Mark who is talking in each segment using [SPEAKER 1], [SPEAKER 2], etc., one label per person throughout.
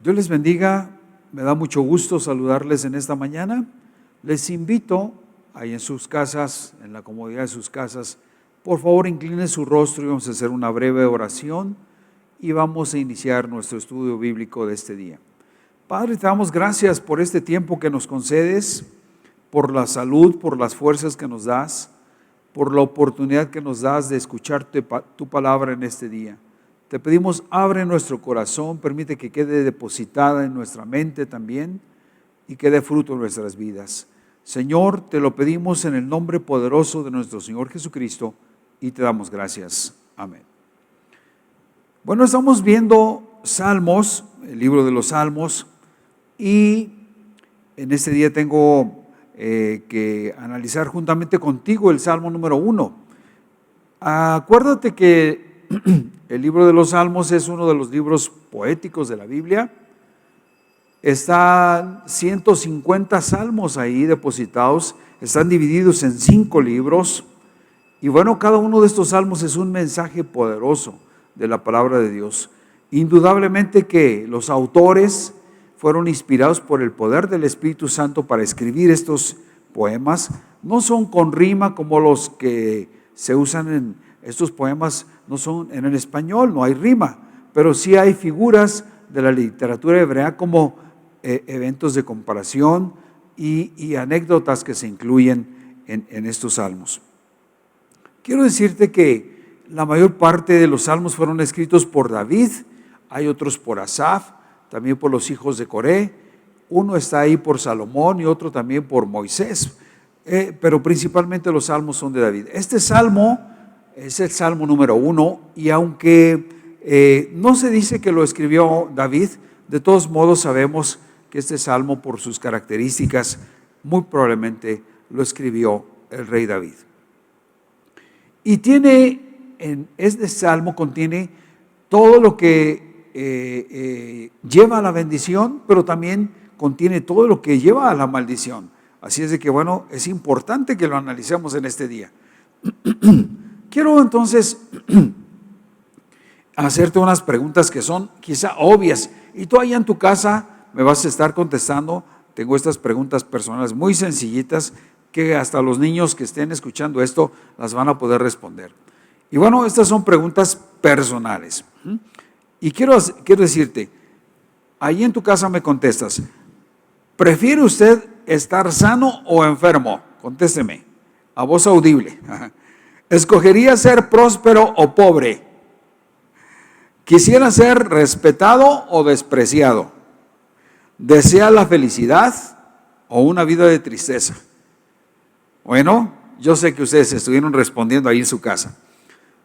[SPEAKER 1] Dios les bendiga, me da mucho gusto saludarles en esta mañana. Les invito ahí en sus casas, en la comodidad de sus casas, por favor inclinen su rostro y vamos a hacer una breve oración y vamos a iniciar nuestro estudio bíblico de este día. Padre, te damos gracias por este tiempo que nos concedes, por la salud, por las fuerzas que nos das, por la oportunidad que nos das de escuchar tu palabra en este día. Te pedimos, abre nuestro corazón, permite que quede depositada en nuestra mente también y que dé fruto en nuestras vidas. Señor, te lo pedimos en el nombre poderoso de nuestro Señor Jesucristo y te damos gracias. Amén. Bueno, estamos viendo Salmos, el libro de los Salmos, y en este día tengo que analizar juntamente contigo el Salmo número 1. Acuérdate que el libro de los Salmos es uno de los libros poéticos de la Biblia. Están 150 salmos ahí depositados, están divididos en 5 libros. Y bueno, cada uno de estos salmos es un mensaje poderoso de la palabra de Dios. Indudablemente que los autores fueron inspirados por el poder del Espíritu Santo para escribir estos poemas. No son con rima como los que se usan en estos poemas, no son en el español, no hay rima, pero sí hay figuras de la literatura hebrea como eventos de comparación y anécdotas que se incluyen en estos salmos. Quiero decirte que la mayor parte de los salmos fueron escritos por David, hay otros por Asaf, también por los hijos de Coré, uno está ahí por Salomón y otro también por Moisés, pero principalmente los salmos son de David. Este salmo es el Salmo número 1 y aunque no se dice que lo escribió David, de todos modos sabemos que este salmo por sus características muy probablemente lo escribió el rey David. Y este salmo contiene todo lo que lleva a la bendición, pero también contiene todo lo que lleva a la maldición. Así es de que bueno, es importante que lo analicemos en este día. Quiero entonces hacerte unas preguntas que son quizá obvias y tú allá en tu casa me vas a estar contestando. Tengo estas preguntas personales muy sencillitas que hasta los niños que estén escuchando esto las van a poder responder. Y bueno, estas son preguntas personales. Y quiero decirte, ahí en tu casa me contestas, ¿prefiere usted estar sano o enfermo? Contésteme, a voz audible. ¿Escogería ser próspero o pobre? ¿Quisiera ser respetado o despreciado? ¿Desea la felicidad o una vida de tristeza? Bueno, yo sé que ustedes estuvieron respondiendo ahí en su casa.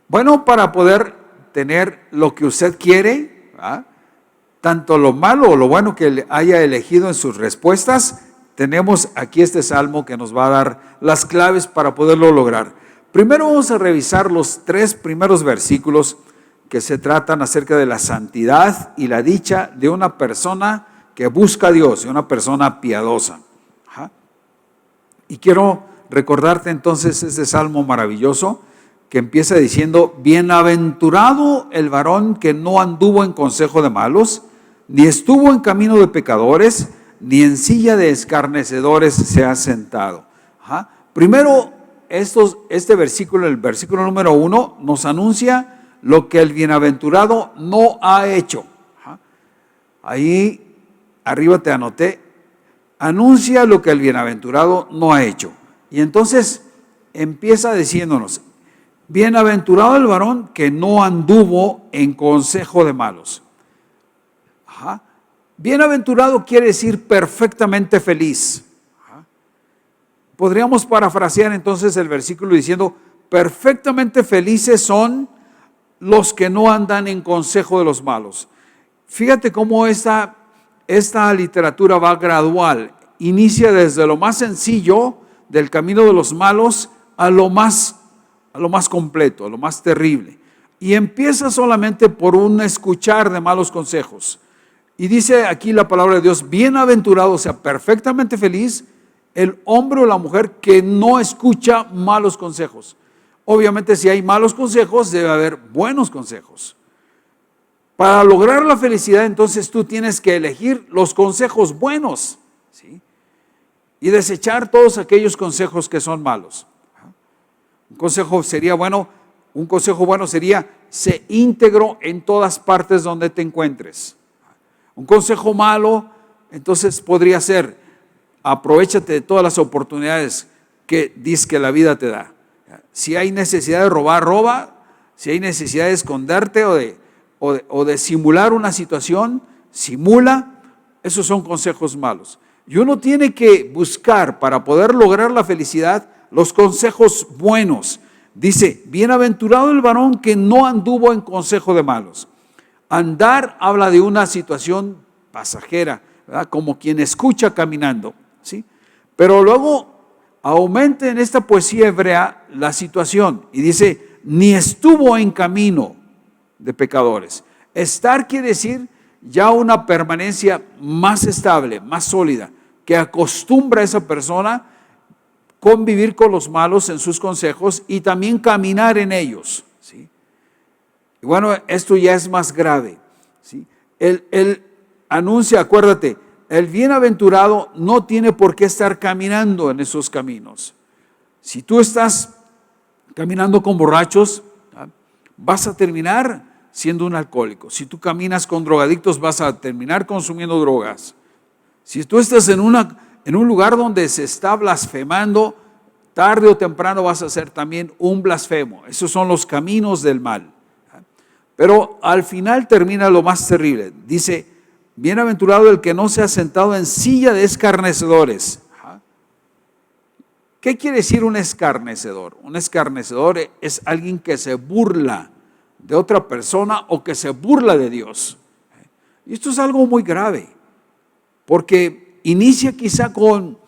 [SPEAKER 1] Bueno, para poder tener lo que usted quiere, ¿verdad?, tanto lo malo o lo bueno que haya elegido en sus respuestas, tenemos aquí este salmo que nos va a dar las claves para poderlo lograr. Primero vamos a revisar los 3 primeros versículos que se tratan acerca de la santidad y la dicha de una persona que busca a Dios, de una persona piadosa. Y quiero recordarte entonces este salmo maravilloso que empieza diciendo: bienaventurado el varón que no anduvo en consejo de malos, ni estuvo en camino de pecadores, ni en silla de escarnecedores se ha sentado. Primero, este versículo, el versículo número 1, nos anuncia lo que el bienaventurado no ha hecho. Ahí arriba te anoté, anuncia lo que el bienaventurado no ha hecho. Y entonces empieza diciéndonos: bienaventurado el varón que no anduvo en consejo de malos. Bienaventurado quiere decir perfectamente feliz. Podríamos parafrasear entonces el versículo diciendo: perfectamente felices son los que no andan en consejo de los malos. Fíjate cómo esta literatura va gradual, inicia desde lo más sencillo del camino de los malos a lo más completo, a lo más terrible, y empieza solamente por un escuchar de malos consejos. Y dice aquí la palabra de Dios: bienaventurado, o sea, perfectamente feliz el hombre o la mujer que no escucha malos consejos. Obviamente si hay malos consejos debe haber buenos consejos. Para lograr la felicidad, entonces tú tienes que elegir los consejos buenos, ¿sí? Y desechar todos aquellos consejos que son malos. Un consejo bueno sería: sé íntegro en todas partes donde te encuentres. Un consejo malo, entonces, podría ser: aprovéchate de todas las oportunidades que dice que la vida te da. Si hay necesidad de robar, roba. Si hay necesidad de esconderte o de simular una situación, simula. Esos son consejos malos. Y uno tiene que buscar, para poder lograr la felicidad, los consejos buenos. Dice: bienaventurado el varón que no anduvo en consejo de malos. Andar habla de una situación pasajera, ¿verdad? Como quien escucha caminando, ¿sí? Pero luego aumenta en esta poesía hebrea la situación y dice: ni estuvo en camino de pecadores. Estar quiere decir ya una permanencia más estable, más sólida, que acostumbra a esa persona convivir con los malos en sus consejos y también caminar en ellos, ¿sí? Y bueno, esto ya es más grave, ¿sí? Él anuncia, acuérdate, el bienaventurado no tiene por qué estar caminando en esos caminos. Si tú estás caminando con borrachos, vas a terminar siendo un alcohólico. Si tú caminas con drogadictos, vas a terminar consumiendo drogas. Si tú estás en un lugar donde se está blasfemando, tarde o temprano vas a ser también un blasfemo. Esos son los caminos del mal. Pero al final termina lo más terrible. Dice: bienaventurado el que no se ha sentado en silla de escarnecedores. ¿Qué quiere decir un escarnecedor? Un escarnecedor es alguien que se burla de otra persona o que se burla de Dios. Y esto es algo muy grave, porque inicia quizá con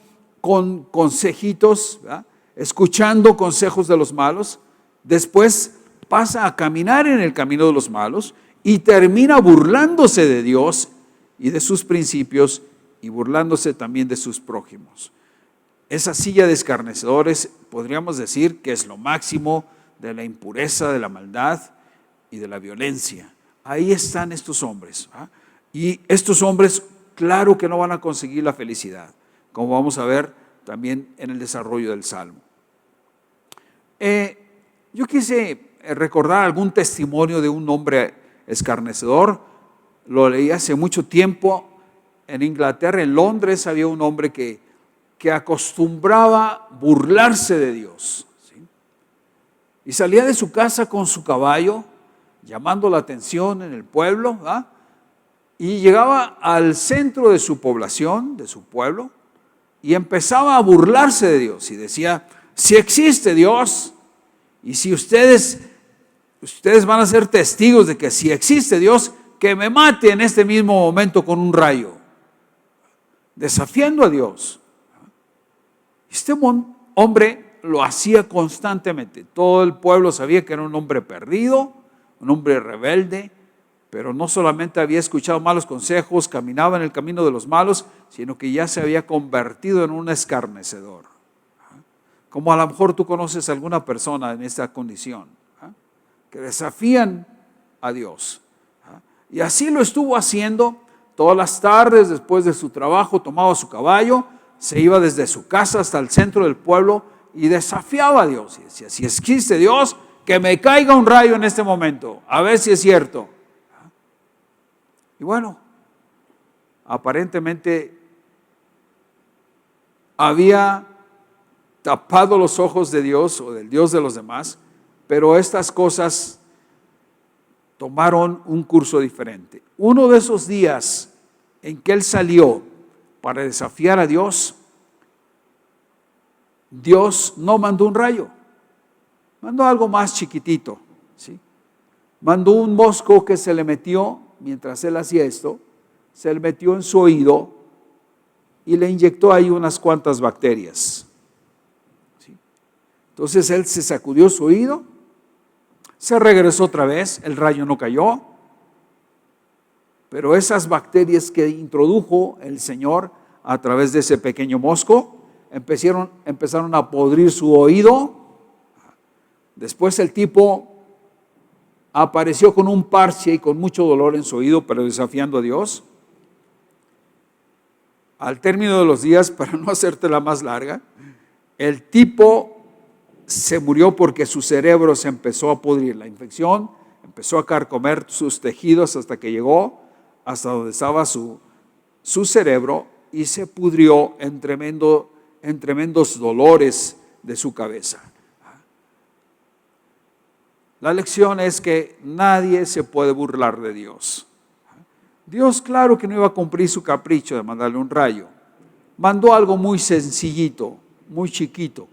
[SPEAKER 1] consejitos, ¿verdad? Escuchando consejos de los malos, después pasa a caminar en el camino de los malos y termina burlándose de Dios y de sus principios y burlándose también de sus prójimos. Esa silla de escarnecedores podríamos decir que es lo máximo de la impureza, de la maldad y de la violencia. Ahí están estos hombres, ¿ah? Y estos hombres, claro que no van a conseguir la felicidad, como vamos a ver también en el desarrollo del Salmo. Yo quise recordar algún testimonio de un hombre escarnecedor. Lo leí hace mucho tiempo. En Inglaterra, en Londres, había un hombre que acostumbraba burlarse de Dios, ¿sí? Y salía de su casa con su caballo, llamando la atención en el pueblo, ¿verdad? Y llegaba al centro de su población, de su pueblo, y empezaba a burlarse de Dios y decía: si existe Dios, y si ustedes van a ser testigos de que si existe Dios, que me mate en este mismo momento con un rayo, desafiando a Dios. Este hombre lo hacía constantemente. Todo el pueblo sabía que era un hombre perdido, un hombre rebelde, pero no solamente había escuchado malos consejos, caminaba en el camino de los malos, sino que ya se había convertido en un escarnecedor. Como a lo mejor tú conoces a alguna persona en esta condición, que desafían a Dios. Y así lo estuvo haciendo todas las tardes. Después de su trabajo tomaba su caballo, se iba desde su casa hasta el centro del pueblo y desafiaba a Dios y decía: si existe Dios, que me caiga un rayo en este momento, a ver si es cierto. Y bueno, aparentemente había tapado los ojos de Dios o del Dios de los demás, pero estas cosas tomaron un curso diferente. Uno de esos días en que él salió para desafiar a Dios, Dios no mandó un rayo, mandó algo más chiquitito, ¿sí? Mandó un mosco que se le metió, mientras él hacía esto, se le metió en su oído y le inyectó ahí unas cuantas bacterias, ¿sí? Entonces él se sacudió su oído, se regresó otra vez, el rayo no cayó, pero esas bacterias que introdujo el Señor a través de ese pequeño mosco empezaron a podrir su oído. Después el tipo apareció con un parche y con mucho dolor en su oído, pero desafiando a Dios. Al término de los días, para no hacértela más larga, el tipo se murió porque su cerebro se empezó a pudrir. La infección empezó a carcomer sus tejidos hasta que llegó hasta donde estaba su cerebro y se pudrió en tremendos dolores de su cabeza. La lección es que nadie se puede burlar de Dios. Dios, claro que no iba a cumplir su capricho de mandarle un rayo. Mandó algo muy sencillito, muy chiquito,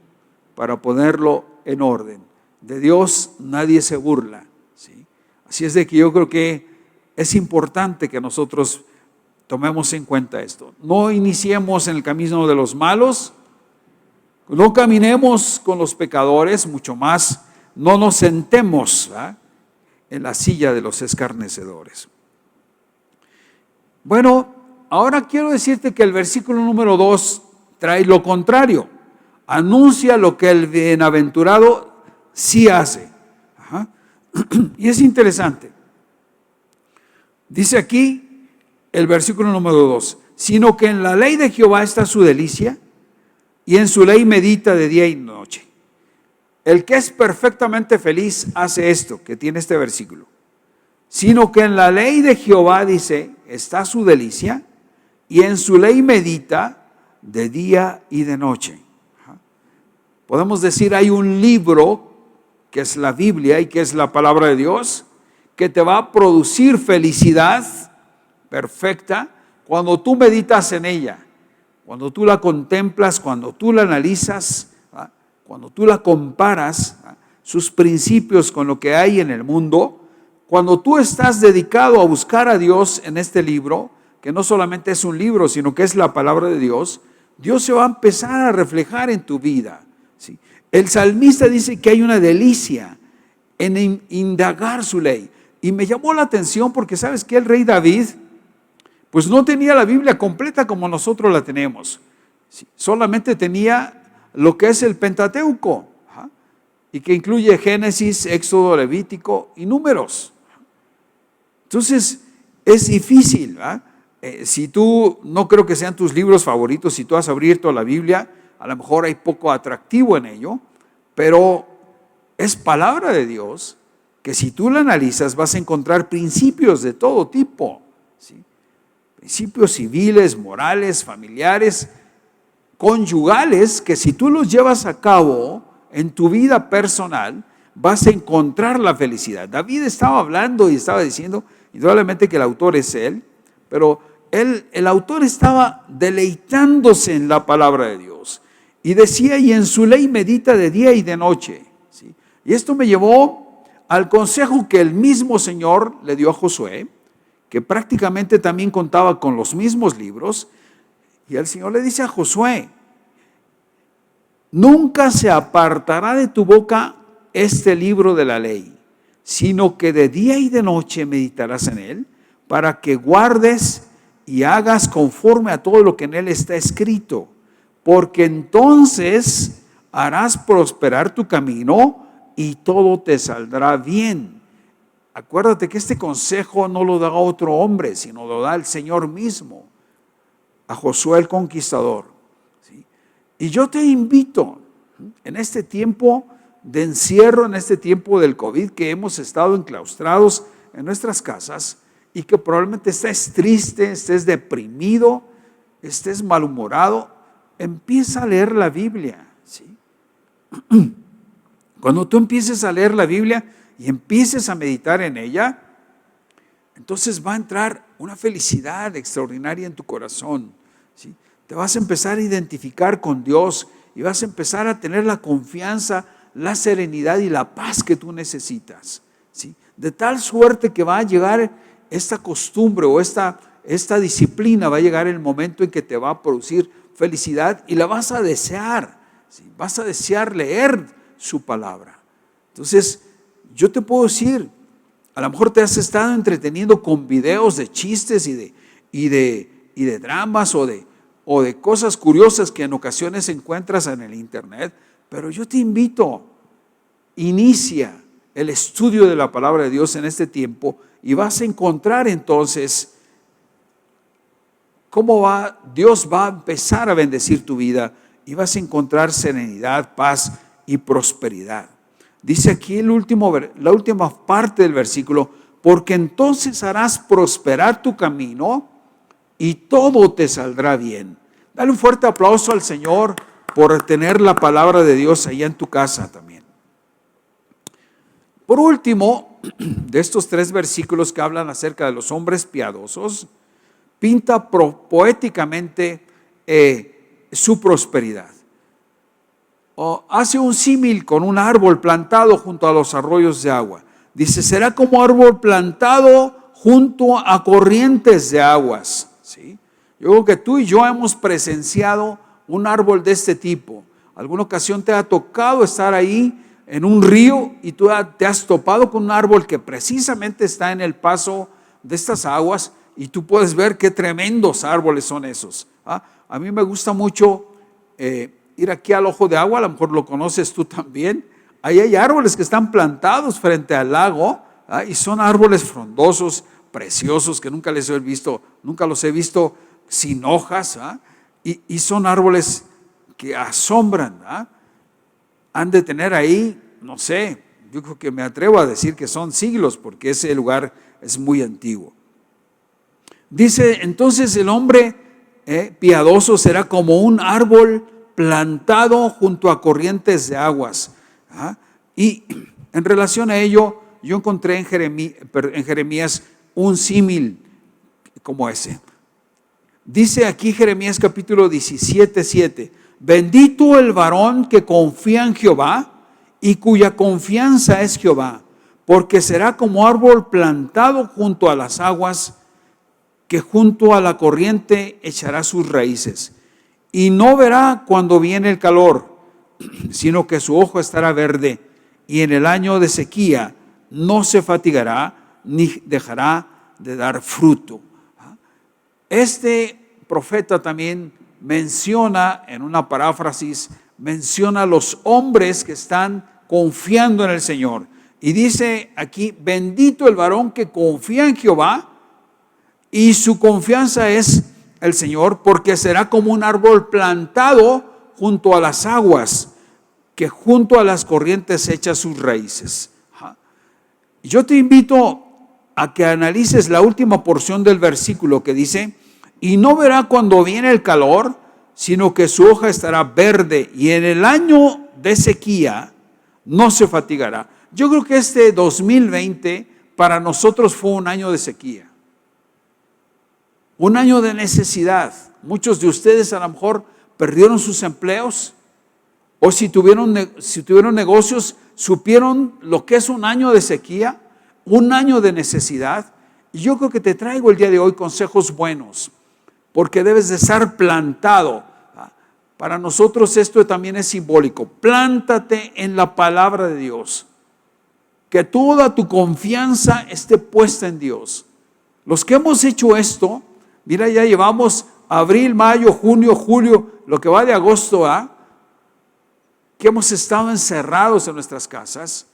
[SPEAKER 1] para ponerlo en orden. De Dios nadie se burla, ¿sí? Así es de que yo creo que es importante que nosotros tomemos en cuenta esto. No iniciemos en el camino de los malos, no caminemos con los pecadores, mucho más, no nos sentemos, ¿verdad?, en la silla de los escarnecedores. Bueno, ahora quiero decirte que el versículo número 2 trae lo contrario. Anuncia lo que el bienaventurado sí hace. Ajá. Y es interesante. Dice aquí el versículo número 2, sino que en la ley de Jehová está su delicia, y en su ley medita de día y noche. El que es perfectamente feliz hace esto, que tiene este versículo. Sino que en la ley de Jehová, dice, está su delicia, y en su ley medita de día y de noche. Podemos decir, hay un libro que es la Biblia y que es la palabra de Dios, que te va a producir felicidad perfecta cuando tú meditas en ella, cuando tú la contemplas, cuando tú la analizas, ¿verdad?, cuando tú la comparas, ¿verdad?, sus principios con lo que hay en el mundo. Cuando tú estás dedicado a buscar a Dios en este libro, que no solamente es un libro, sino que es la palabra de Dios, Dios se va a empezar a reflejar en tu vida, ¿sí? El salmista dice que hay una delicia en indagar su ley. Y me llamó la atención porque sabes que el rey David, pues no tenía la Biblia completa como nosotros la tenemos. ¿Sí? Solamente tenía lo que es el Pentateuco, ¿ah?, y que incluye Génesis, Éxodo, Levítico y Números. Entonces, es difícil, ¿verdad? Si tú, no creo que sean tus libros favoritos, si tú has abierto la Biblia, a lo mejor hay poco atractivo en ello, pero es palabra de Dios que si tú la analizas vas a encontrar principios de todo tipo, ¿sí? Principios civiles, morales, familiares, conyugales, que si tú los llevas a cabo en tu vida personal, vas a encontrar la felicidad. David estaba hablando y estaba diciendo, indudablemente que el autor es él, pero el autor estaba deleitándose en la palabra de Dios. Y decía, y en su ley medita de día y de noche, ¿sí? Y esto me llevó al consejo que el mismo Señor le dio a Josué, que prácticamente también contaba con los mismos libros. Y el Señor le dice a Josué, nunca se apartará de tu boca este libro de la ley, sino que de día y de noche meditarás en él, para que guardes y hagas conforme a todo lo que en él está escrito, porque entonces harás prosperar tu camino y todo te saldrá bien. Acuérdate que este consejo no lo da otro hombre, sino lo da el Señor mismo, a Josué el conquistador, ¿sí? Y yo te invito, en este tiempo de encierro, en este tiempo del COVID, que hemos estado enclaustrados en nuestras casas y que probablemente estés triste, estés deprimido, estés malhumorado, empieza a leer la Biblia, ¿sí? Cuando tú empieces a leer la Biblia y empieces a meditar en ella, entonces va a entrar una felicidad extraordinaria en tu corazón, ¿sí? Te vas a empezar a identificar con Dios y vas a empezar a tener la confianza, la serenidad y la paz que tú necesitas, ¿sí? De tal suerte que va a llegar esta costumbre o esta disciplina, va a llegar el momento en que te va a producir felicidad y la vas a desear, ¿sí? Vas a desear leer su palabra. Entonces, yo te puedo decir, a lo mejor te has estado entreteniendo con videos de chistes y de dramas o de cosas curiosas que en ocasiones encuentras en el internet, pero yo te invito, inicia el estudio de la palabra de Dios en este tiempo y vas a encontrar entonces cómo Dios va a empezar a bendecir tu vida y vas a encontrar serenidad, paz y prosperidad. Dice aquí la última parte del versículo, porque entonces harás prosperar tu camino y todo te saldrá bien. Dale un fuerte aplauso al Señor por tener la palabra de Dios allá en tu casa también. Por último, de estos 3 versículos que hablan acerca de los hombres piadosos, pinta poéticamente su prosperidad. Hace un símil con un árbol plantado junto a los arroyos de agua. Dice, será como árbol plantado junto a corrientes de aguas. ¿Sí? Yo creo que tú y yo hemos presenciado un árbol de este tipo. ¿Alguna ocasión te ha tocado estar ahí en un río y tú te has topado con un árbol que precisamente está en el paso de estas aguas y tú puedes ver qué tremendos árboles son esos? A mí me gusta mucho ir aquí al Ojo de Agua, a lo mejor lo conoces tú también. Ahí hay árboles que están plantados frente al lago y son árboles frondosos, preciosos, que nunca los he visto sin hojas, y son árboles que asombran. Han de tener ahí, no sé, yo creo que me atrevo a decir que son siglos, porque ese lugar es muy antiguo. Dice, entonces el hombre piadoso será como un árbol plantado junto a corrientes de aguas. Y en relación a ello, yo encontré en Jeremías un símil como ese. Dice aquí Jeremías capítulo 17:7, bendito el varón que confía en Jehová y cuya confianza es Jehová, porque será como árbol plantado junto a las aguas, que junto a la corriente echará sus raíces. Y no verá cuando viene el calor, sino que su ojo estará verde, y en el año de sequía no se fatigará, ni dejará de dar fruto. Este profeta también menciona, en una paráfrasis, menciona a los hombres que están confiando en el Señor. Y dice aquí, bendito el varón que confía en Jehová y su confianza es el Señor, porque será como un árbol plantado junto a las aguas, que junto a las corrientes echa sus raíces. Yo te invito a que analices la última porción del versículo que dice, y no verá cuando viene el calor, sino que su hoja estará verde, y en el año de sequía no se fatigará. Yo creo que este 2020 para nosotros fue un año de sequía, un año de necesidad. Muchos de ustedes a lo mejor perdieron sus empleos, o si tuvieron negocios, supieron lo que es un año de sequía, un año de necesidad. Y yo creo que te traigo el día de hoy consejos buenos, porque debes de estar plantado. Para nosotros esto también es simbólico. Plántate en la palabra de Dios, que toda tu confianza esté puesta en Dios. Los que hemos hecho esto, mira, ya llevamos abril, mayo, junio, julio, lo que va de agosto que hemos estado encerrados en nuestras casas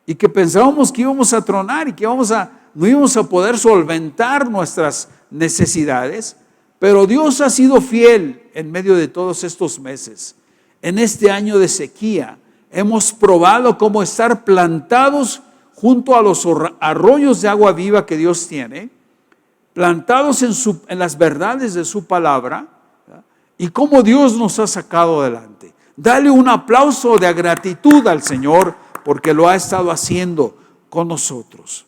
[SPEAKER 1] y que pensábamos que íbamos a tronar y que no íbamos a poder solventar nuestras necesidades, pero Dios ha sido fiel en medio de todos estos meses. En este año de sequía hemos probado cómo estar plantados junto a los arroyos de agua viva que Dios tiene, plantados en las verdades de su palabra, y cómo Dios nos ha sacado adelante. Dale un aplauso de gratitud al Señor porque lo ha estado haciendo con nosotros.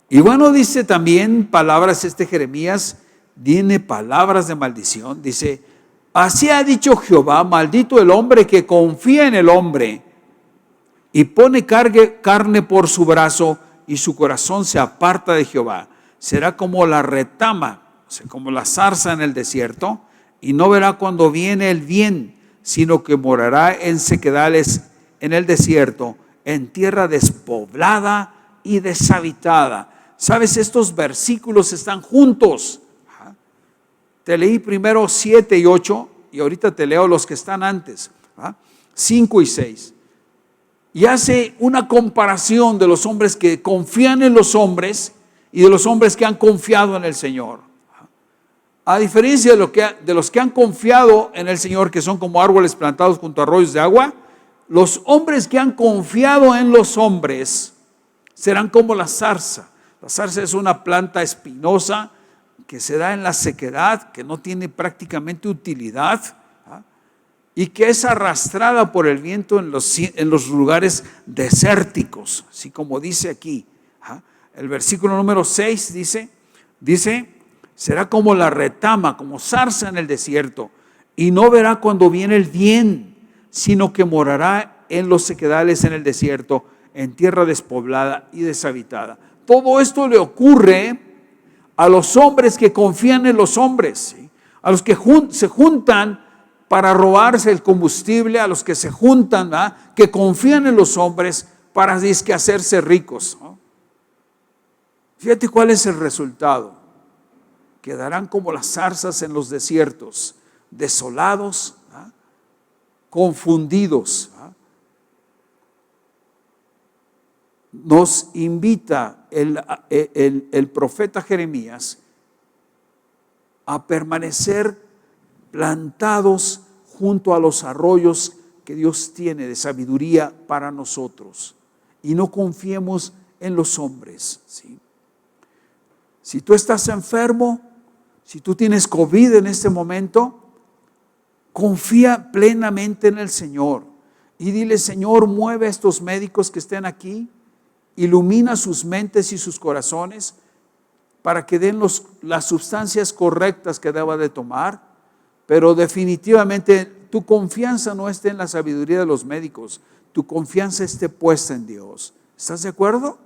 [SPEAKER 1] Y bueno, dice también palabras, Jeremías tiene palabras de maldición. Dice, así ha dicho Jehová, maldito el hombre que confía en el hombre y pone carne por su brazo y su corazón se aparta de Jehová. Será como la retama, o sea, como la zarza en el desierto, y no verá cuando viene el bien, sino que morará en sequedales en el desierto, en tierra despoblada y deshabitada. ¿Sabes? Estos versículos están juntos. Te leí primero 7 y 8 y ahorita te leo los que están antes, 5 y 6. y hace una comparación de los hombres que confían en los hombres y de los hombres que han confiado en el Señor. A diferencia de los que han confiado en el Señor, que son como árboles plantados junto a arroyos de agua, los hombres que han confiado en los hombres serán como la zarza. La zarza es una planta espinosa que se da en la sequedad, que no tiene prácticamente utilidad, y que es arrastrada por el viento en los lugares desérticos, así como dice aquí. El versículo número 6 dice, será como la retama, como zarza en el desierto, y no verá cuando viene el bien, sino que morará en los sequedales en el desierto, en tierra despoblada y deshabitada. Todo esto le ocurre a los hombres que confían en los hombres, ¿sí? A los que se juntan para robarse el combustible, a los que se juntan, ¿verdad?, que confían en los hombres para hacerse ricos, ¿no? Fíjate cuál es el resultado. Quedarán como las zarzas en los desiertos, desolados, ¿verdad?, confundidos, ¿verdad? Nos invita el profeta Jeremías a permanecer plantados junto a los arroyos que Dios tiene de sabiduría para nosotros, y no confiemos en los hombres, ¿sí? Si tú estás enfermo, si tú tienes COVID en este momento, confía plenamente en el Señor y dile: Señor, mueve a estos médicos que estén aquí, ilumina sus mentes y sus corazones para que den las sustancias correctas que deba de tomar. Pero definitivamente tu confianza no esté en la sabiduría de los médicos, tu confianza esté puesta en Dios. ¿Estás de acuerdo?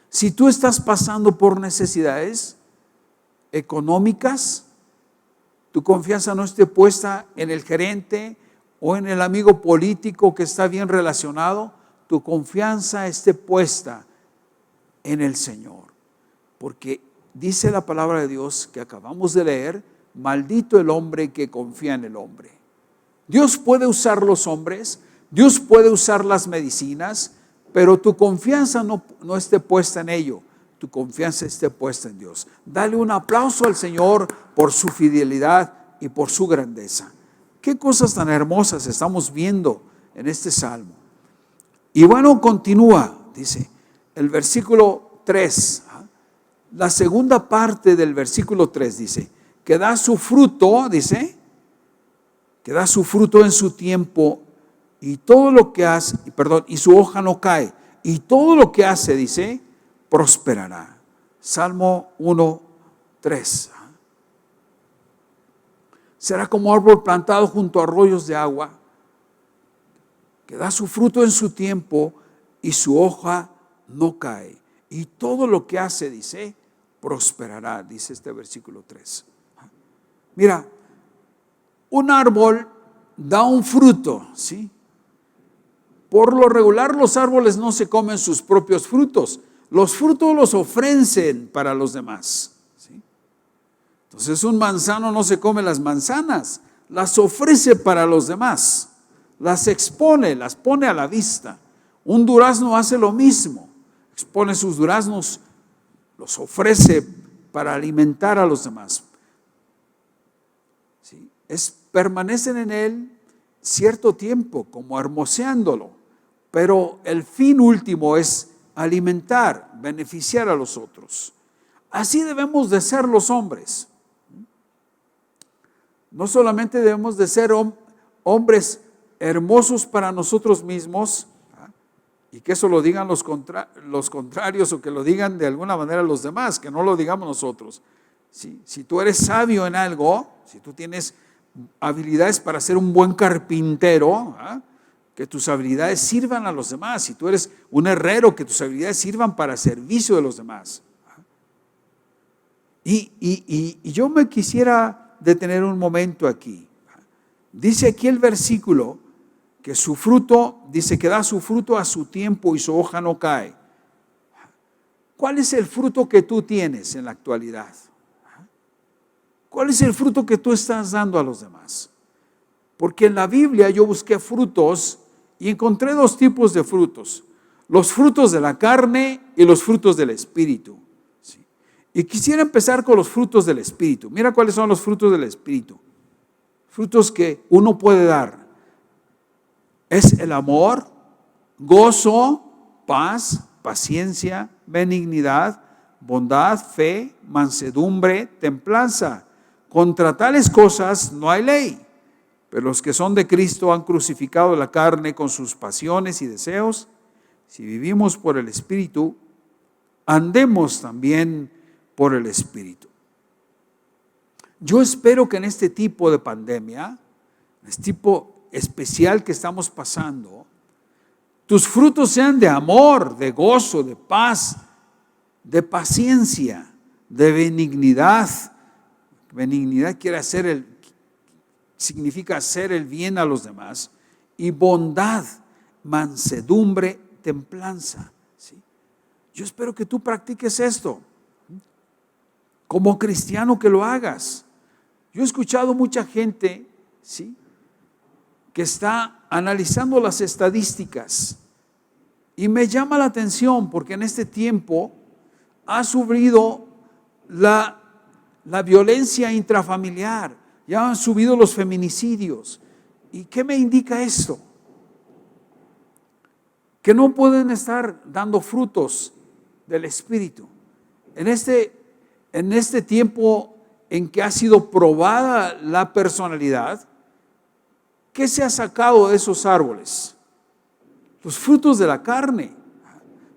[SPEAKER 1] Si tú estás pasando por necesidades económicas, tu confianza no esté puesta en el gerente o en el amigo político que está bien relacionado, tu confianza esté puesta en el Señor. Porque dice la palabra de Dios que acabamos de leer: maldito el hombre que confía en el hombre. Dios puede usar los hombres, Dios puede usar las medicinas, pero tu confianza no esté puesta en ello, tu confianza esté puesta en Dios. Dale un aplauso al Señor por su fidelidad y por su grandeza. Qué cosas tan hermosas estamos viendo en este salmo. Y bueno, continúa, dice el versículo 3, la segunda parte del versículo 3 dice: que da su fruto, dice, que da su fruto en su tiempo, y todo lo que hace, y su hoja no cae, y todo lo que hace, dice, prosperará. Salmo 1:3. Será como árbol plantado junto a arroyos de agua, que da su fruto en su tiempo, y su hoja no cae, y todo lo que hace, dice, prosperará, dice este versículo 3. Mira, un árbol da un fruto, ¿sí? Por lo regular, los árboles no se comen sus propios frutos. Los frutos los ofrecen para los demás, ¿sí? Entonces, un manzano no se come las manzanas, las ofrece para los demás, las expone, las pone a la vista. Un durazno hace lo mismo, expone sus duraznos, los ofrece para alimentar a los demás. ¿Sí? Permanecen en él cierto tiempo, como hermoseándolo, pero el fin último es alimentar, beneficiar a los otros. Así debemos de ser los hombres. No solamente debemos de ser hombres hermosos para nosotros mismos, y que eso lo digan los contrarios, o que lo digan de alguna manera los demás, que no lo digamos nosotros. Si tú eres sabio en algo, si tú tienes habilidades para ser un buen carpintero, que tus habilidades sirvan a los demás. Si tú eres un herrero, que tus habilidades sirvan para servicio de los demás. Y yo me quisiera detener un momento aquí. Dice aquí el versículo que su fruto, dice que da su fruto a su tiempo y su hoja no cae. ¿Cuál es el fruto que tú tienes en la actualidad? ¿Cuál es el fruto que tú estás dando a los demás? Porque en la Biblia yo busqué frutos y encontré dos tipos de frutos: los frutos de la carne y los frutos del Espíritu. ¿Sí? Y quisiera empezar con los frutos del Espíritu. Mira cuáles son los frutos del Espíritu. Frutos que uno puede dar. Es el amor, gozo, paz, paciencia, benignidad, bondad, fe, mansedumbre, templanza. Contra tales cosas no hay ley. Pero los que son de Cristo han crucificado la carne con sus pasiones y deseos. Si vivimos por el Espíritu, andemos también por el Espíritu. Yo espero que en este tipo de pandemia, en este tipo especial que estamos pasando, tus frutos sean de amor, de gozo, de paz, de paciencia, de benignidad. Benignidad significa hacer el bien a los demás. Y bondad, mansedumbre, templanza. ¿Sí? Yo espero que tú practiques esto. Como cristiano, que lo hagas. Yo he escuchado mucha gente, ¿sí?, que está analizando las estadísticas, y me llama la atención porque en este tiempo ha subido la violencia intrafamiliar, ya han subido los feminicidios. ¿Y qué me indica esto? Que no pueden estar dando frutos del Espíritu. En este tiempo en que ha sido probada la personalidad, ¿qué se ha sacado de esos árboles? Los frutos de la carne.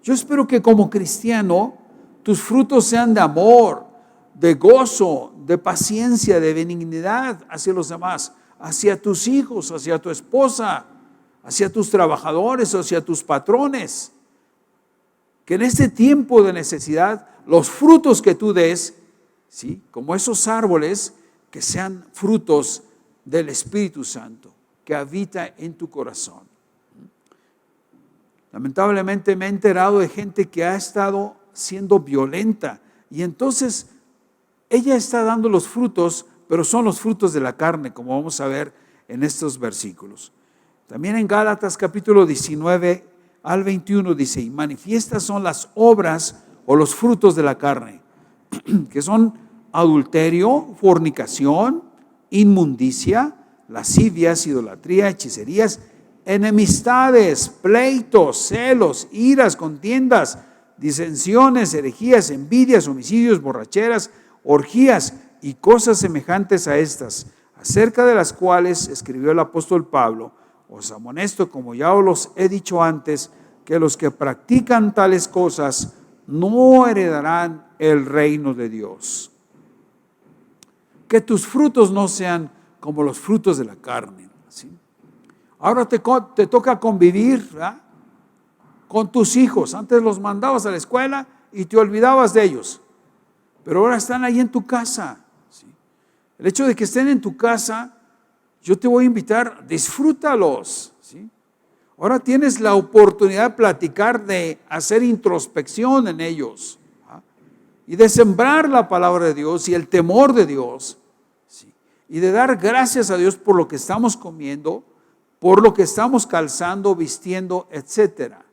[SPEAKER 1] Yo espero que como cristiano tus frutos sean de amor, de gozo, de paciencia, de benignidad hacia los demás, hacia tus hijos, hacia tu esposa, hacia tus trabajadores, hacia tus patrones. Que en este tiempo de necesidad los frutos que tú des, ¿sí?, como esos árboles, que sean frutos del Espíritu Santo que habita en tu corazón. Lamentablemente me he enterado de gente que ha estado siendo violenta, y entonces ella está dando los frutos, pero son los frutos de la carne, como vamos a ver en estos versículos. También en Gálatas capítulo 19 al 21 dice: y manifiestas son las obras o los frutos de la carne, que son adulterio, fornicación, inmundicia, lascivias, idolatría, hechicerías, enemistades, pleitos, celos, iras, contiendas, disensiones, herejías, envidias, homicidios, borracheras, orgías y cosas semejantes a estas, acerca de las cuales escribió el apóstol Pablo: os amonesto, como ya os los he dicho antes, que los que practican tales cosas no heredarán el reino de Dios. Que tus frutos no sean como los frutos de la carne, ¿sí? Ahora te toca convivir, ¿verdad?, con tus hijos. Antes los mandabas a la escuela y te olvidabas de ellos, pero ahora están ahí en tu casa, ¿sí? El hecho de que estén en tu casa, yo te voy a invitar, disfrútalos, ¿sí? Ahora tienes la oportunidad de platicar, de hacer introspección en ellos, ¿verdad?, y de sembrar la palabra de Dios y el temor de Dios, ¿sí?, y de dar gracias a Dios por lo que estamos comiendo, por lo que estamos calzando, vistiendo, etcétera.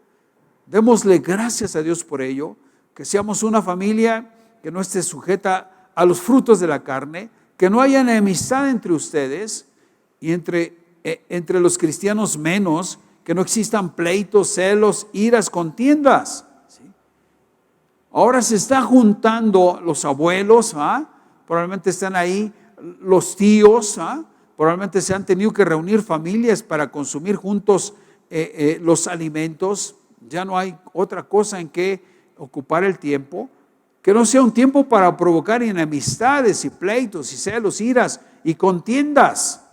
[SPEAKER 1] Démosle gracias a Dios por ello, que seamos una familia que no esté sujeta a los frutos de la carne, que no haya enemistad entre ustedes y entre los cristianos menos, que no existan pleitos, celos, iras, contiendas, ¿sí? Ahora se está juntando los abuelos, probablemente están ahí los tíos, probablemente se han tenido que reunir familias para consumir juntos los alimentos. Ya no hay otra cosa en que ocupar el tiempo, que no sea un tiempo para provocar enemistades y pleitos y celos, iras y contiendas.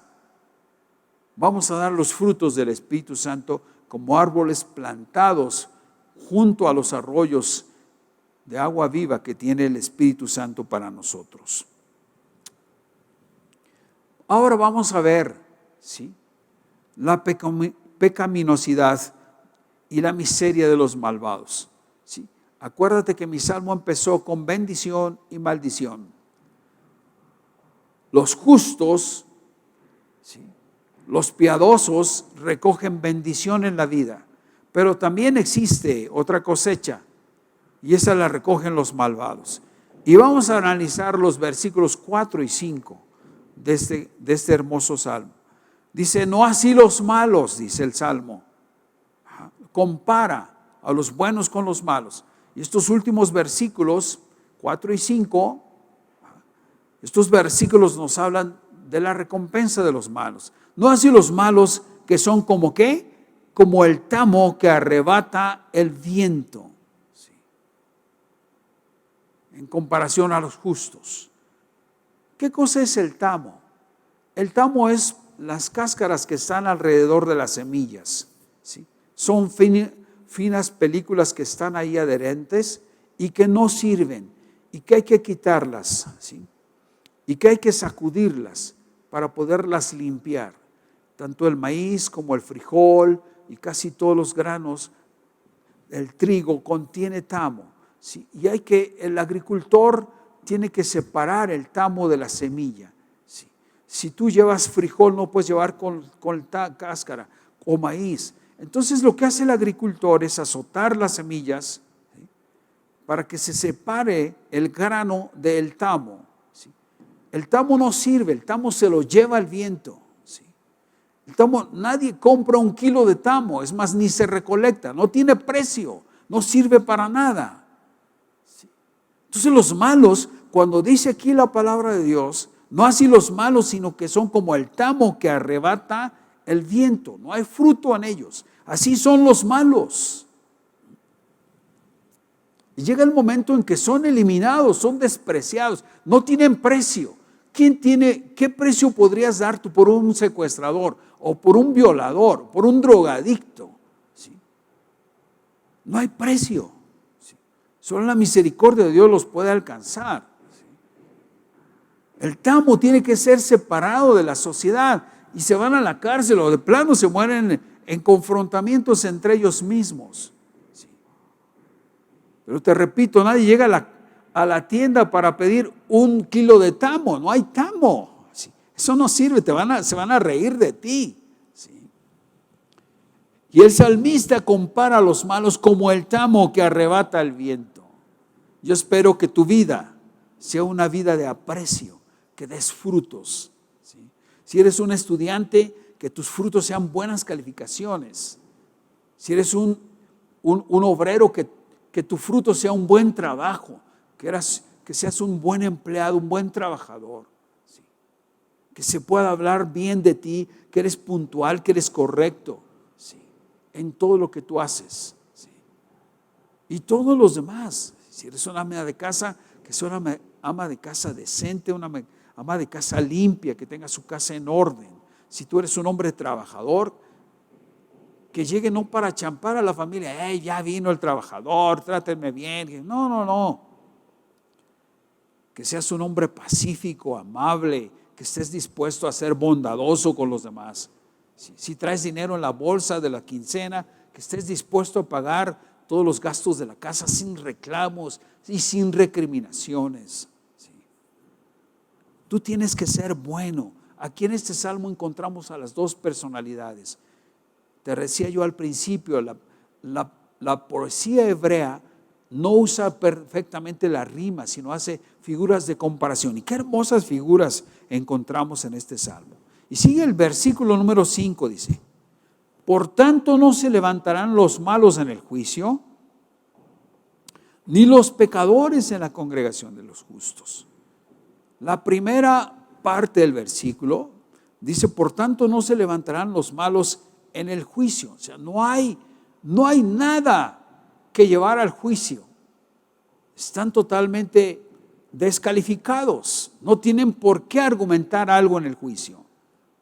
[SPEAKER 1] Vamos a dar los frutos del Espíritu Santo como árboles plantados junto a los arroyos de agua viva que tiene el Espíritu Santo para nosotros. Ahora vamos a ver, ¿sí?, la pecaminosidad y la miseria de los malvados, ¿sí? Acuérdate que mi salmo empezó con bendición y maldición. Los justos, ¿sí?, Los piadosos recogen bendición en la vida, pero también existe otra cosecha y esa la recogen los malvados. Y vamos a analizar los versículos 4 y 5 de este hermoso salmo. Dice, no así los malos, dice el salmo. Compara a los buenos con los malos. Y estos últimos versículos, 4 y 5, estos versículos nos hablan de la recompensa de los malos. No así los malos que son como ¿qué? Como el tamo que arrebata el viento. Sí. En comparación a los justos. ¿Qué cosa es el tamo? El tamo es las cáscaras que están alrededor de las semillas. ¿Sí? Son finas películas que están ahí adherentes y que no sirven y que hay que quitarlas, ¿sí? Y que hay que sacudirlas para poderlas limpiar. Tanto el maíz como el frijol y casi todos los granos, el trigo contiene tamo, ¿sí? Y el agricultor tiene que separar el tamo de la semilla, ¿sí? Si tú llevas frijol no puedes llevar con cáscara o maíz. Entonces lo que hace el agricultor es azotar las semillas, ¿sí? Para que se separe el grano del tamo, ¿sí? El tamo no sirve, el tamo se lo lleva el viento, ¿sí? El tamo, nadie compra 1 kilo de tamo, es más, ni se recolecta, no tiene precio, no sirve para nada, ¿sí? Entonces los malos, cuando dice aquí la palabra de Dios, no así los malos, sino que son como el tamo que arrebata el viento, no hay fruto en ellos. Así son los malos. Y llega el momento en que son eliminados, son despreciados, no tienen precio. ¿Qué precio podrías dar tú por un secuestrador o por un violador, por un drogadicto? ¿Sí? No hay precio. ¿Sí? Solo la misericordia de Dios los puede alcanzar. ¿Sí? El tamo tiene que ser separado de la sociedad y se van a la cárcel o de plano se mueren en confrontamientos entre ellos mismos. ¿Sí? Pero te repito, nadie llega a la tienda para pedir 1 kilo de tamo, no hay tamo. ¿Sí? Eso no sirve, se van a reír de ti. ¿Sí? Y el salmista compara a los malos como el tamo que arrebata el viento. Yo espero que tu vida sea una vida de aprecio, que des frutos. ¿Sí? Si eres un estudiante, que tus frutos sean buenas calificaciones. Si eres un obrero, que tu fruto sea un buen trabajo, que seas un buen empleado, un buen trabajador. ¿Sí? Que se pueda hablar bien de ti, que eres puntual, que eres correcto, ¿sí? En todo lo que tú haces. ¿Sí? Y todos los demás, si eres una ama de casa, que sea una ama de casa decente, una ama de casa limpia, que tenga su casa en orden. Si tú eres un hombre trabajador, que llegue no para champar a la familia, hey, ya vino el trabajador, trátenme bien. No. Que seas un hombre pacífico, amable, que estés dispuesto a ser bondadoso con los demás. Si traes dinero en la bolsa de la quincena, que estés dispuesto a pagar todos los gastos de la casa sin reclamos y sin recriminaciones. ¿Sí? Tú tienes que ser bueno. Aquí en este salmo encontramos a las dos personalidades. Te decía yo al principio, la poesía hebrea no usa perfectamente la rima, sino hace figuras de comparación. Y qué hermosas figuras encontramos en este salmo. Y sigue el versículo número 5, dice, por tanto no se levantarán los malos en el juicio, ni los pecadores en la congregación de los justos. La primera parte del versículo dice, por tanto no se levantarán los malos en el juicio. O sea, no hay nada que llevar al juicio. Están totalmente descalificados. No tienen por qué argumentar algo en el juicio.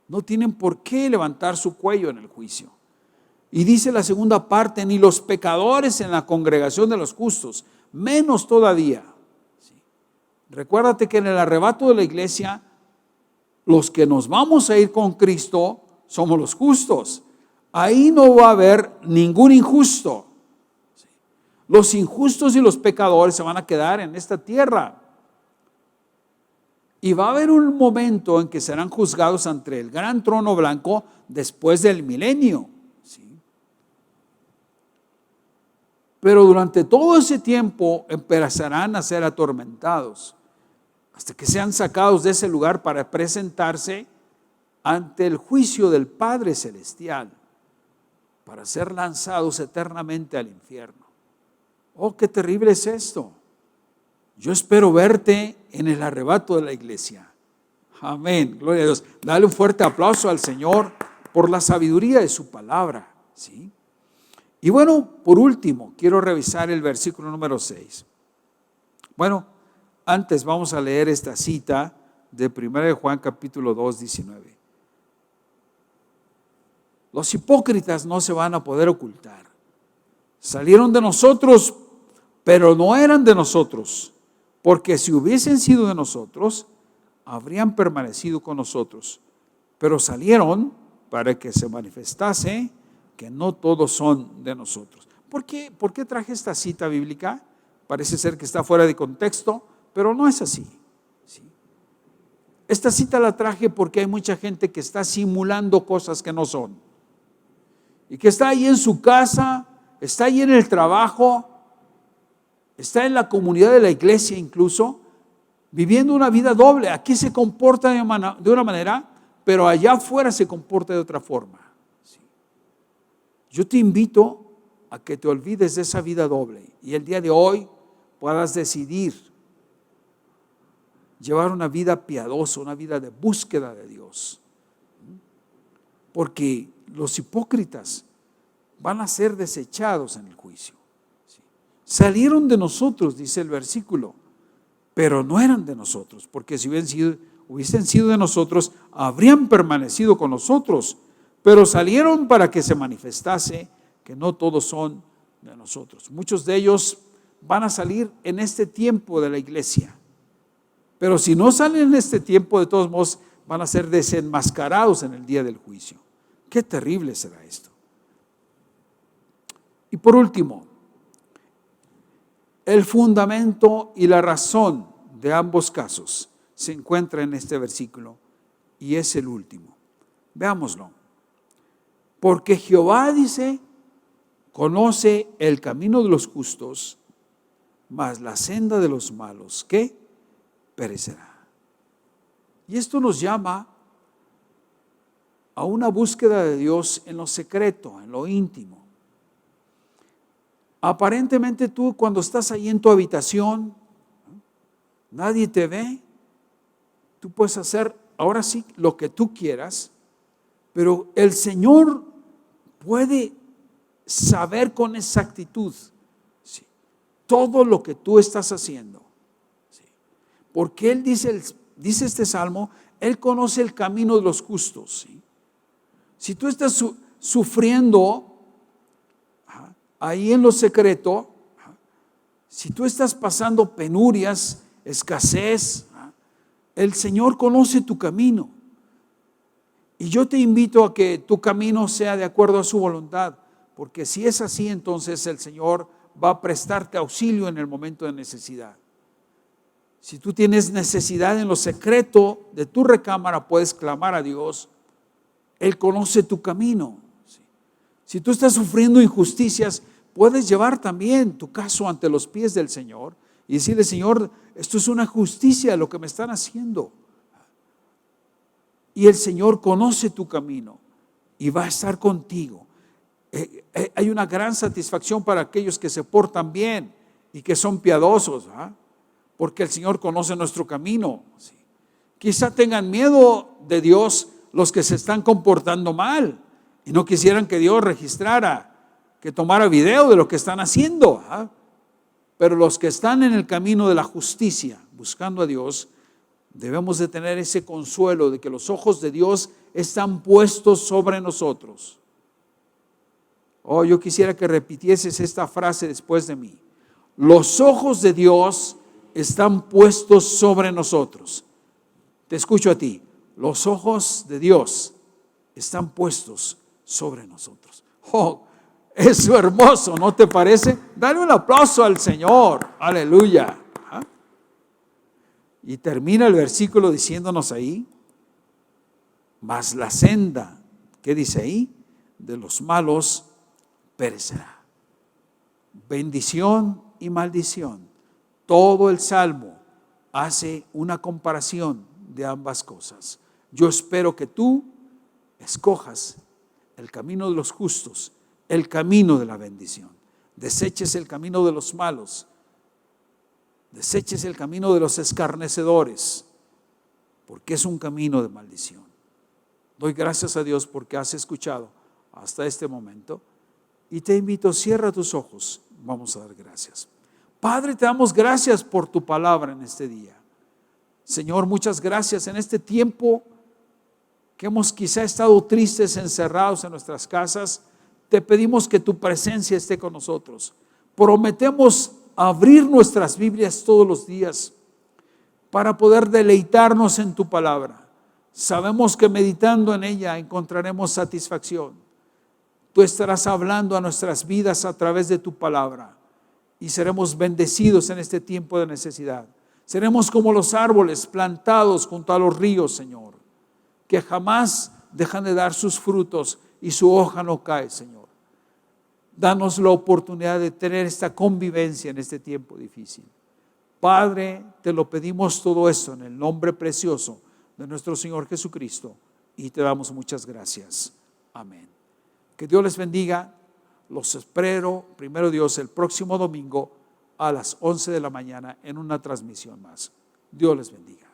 [SPEAKER 1] No tienen por qué levantar su cuello en el juicio. Y dice la segunda parte, ni los pecadores en la congregación de los justos, menos todavía. ¿Sí? Recuérdate que en el arrebato de la iglesia, los que nos vamos a ir con Cristo somos los justos. Ahí no va a haber ningún injusto. ¿Sí? Los injustos y los pecadores se van a quedar en esta tierra. Y va a haber un momento en que serán juzgados ante el gran trono blanco después del milenio. ¿Sí? Pero durante todo ese tiempo empezarán a ser atormentados hasta que sean sacados de ese lugar para presentarse ante el juicio del Padre Celestial, para ser lanzados eternamente al infierno. Oh, qué terrible es esto. Yo espero verte en el arrebato de la iglesia. Amén, gloria a Dios. Dale un fuerte aplauso al Señor por la sabiduría de su palabra. ¿Sí? Y bueno, por último, quiero revisar el versículo número 6. Bueno, antes vamos a leer esta cita de 1 Juan capítulo 2, 19. Los hipócritas no se van a poder ocultar. Salieron de nosotros, pero no eran de nosotros, porque si hubiesen sido de nosotros, habrían permanecido con nosotros. Pero salieron para que se manifestase que no todos son de nosotros. ¿Por qué traje esta cita bíblica? Parece ser que está fuera de contexto, pero no es así. ¿Sí? Esta cita la traje porque hay mucha gente que está simulando cosas que no son. Y que está ahí en su casa, está ahí en el trabajo, está en la comunidad de la iglesia incluso, viviendo una vida doble. Aquí se comporta de una manera, pero allá afuera se comporta de otra forma. ¿Sí? Yo te invito a que te olvides de esa vida doble y el día de hoy puedas decidir llevar una vida piadosa, una vida de búsqueda de Dios. Porque los hipócritas van a ser desechados en el juicio. ¿Sí? Salieron de nosotros, dice el versículo, pero no eran de nosotros, porque si hubiesen sido de nosotros, habrían permanecido con nosotros, pero salieron para que se manifestase que no todos son de nosotros. Muchos de ellos van a salir en este tiempo de la iglesia, pero si no salen en este tiempo, de todos modos, van a ser desenmascarados en el día del juicio. Qué terrible será esto. Y por último, el fundamento y la razón de ambos casos se encuentra en este versículo y es el último. Veámoslo. Porque Jehová, dice, conoce el camino de los justos, mas la senda de los malos, ¿qué? Perecerá. Y esto nos llama a una búsqueda de Dios en lo secreto, en lo íntimo. Aparentemente tú cuando estás ahí en tu habitación, nadie te ve, tú puedes hacer ahora sí lo que tú quieras, pero el Señor puede saber con exactitud, ¿sí?, todo lo que tú estás haciendo, ¿sí?, porque Él dice este salmo, Él conoce el camino de los justos, ¿sí? Si tú estás sufriendo ahí en lo secreto, si tú estás pasando penurias, escasez, el Señor conoce tu camino. Y yo te invito a que tu camino sea de acuerdo a su voluntad, porque si es así, entonces el Señor va a prestarte auxilio en el momento de necesidad. Si tú tienes necesidad en lo secreto de tu recámara, puedes clamar a Dios. Él conoce tu camino. Si tú estás sufriendo injusticias, puedes llevar también tu caso ante los pies del Señor y decirle, Señor, esto es una justicia lo que me están haciendo. Y el Señor conoce tu camino y va a estar contigo. Hay una gran satisfacción para aquellos que se portan bien y que son piadosos, porque el Señor conoce nuestro camino. Quizá tengan miedo de Dios los que se están comportando mal y no quisieran que Dios registrara, que tomara video de lo que están haciendo. Pero los que están en el camino de la justicia, buscando a Dios, debemos de tener ese consuelo de que los ojos de Dios están puestos sobre nosotros. Oh, yo quisiera que repitieses esta frase después de mí. Los ojos de Dios están puestos sobre nosotros. Te escucho a ti. Los ojos de Dios están puestos sobre nosotros. Oh, es hermoso, ¿no te parece? Dale un aplauso al Señor. Aleluya. Y termina el versículo diciéndonos ahí, mas la senda, ¿qué dice ahí? De los malos perecerá. Bendición y maldición. Todo el Salmo hace una comparación de ambas cosas. Yo espero que tú escojas el camino de los justos, el camino de la bendición. Deseches el camino de los malos. Deseches el camino de los escarnecedores, porque es un camino de maldición. Doy gracias a Dios porque has escuchado hasta este momento y te invito, cierra tus ojos, vamos a dar gracias. Padre, te damos gracias por tu palabra en este día. Señor, muchas gracias en este tiempo que hemos quizá estado tristes, encerrados en nuestras casas. Te pedimos que tu presencia esté con nosotros. Prometemos abrir nuestras Biblias todos los días para poder deleitarnos en tu palabra. Sabemos que meditando en ella encontraremos satisfacción. Tú estarás hablando a nuestras vidas a través de tu palabra y seremos bendecidos en este tiempo de necesidad. Seremos como los árboles plantados junto a los ríos, Señor, que jamás dejan de dar sus frutos y su hoja no cae, Señor. Danos la oportunidad de tener esta convivencia en este tiempo difícil. Padre, te lo pedimos todo esto en el nombre precioso de nuestro Señor Jesucristo y te damos muchas gracias. Amén. Que Dios les bendiga. Los espero, primero Dios, el próximo domingo a las 11 de la mañana en una transmisión más. Dios les bendiga.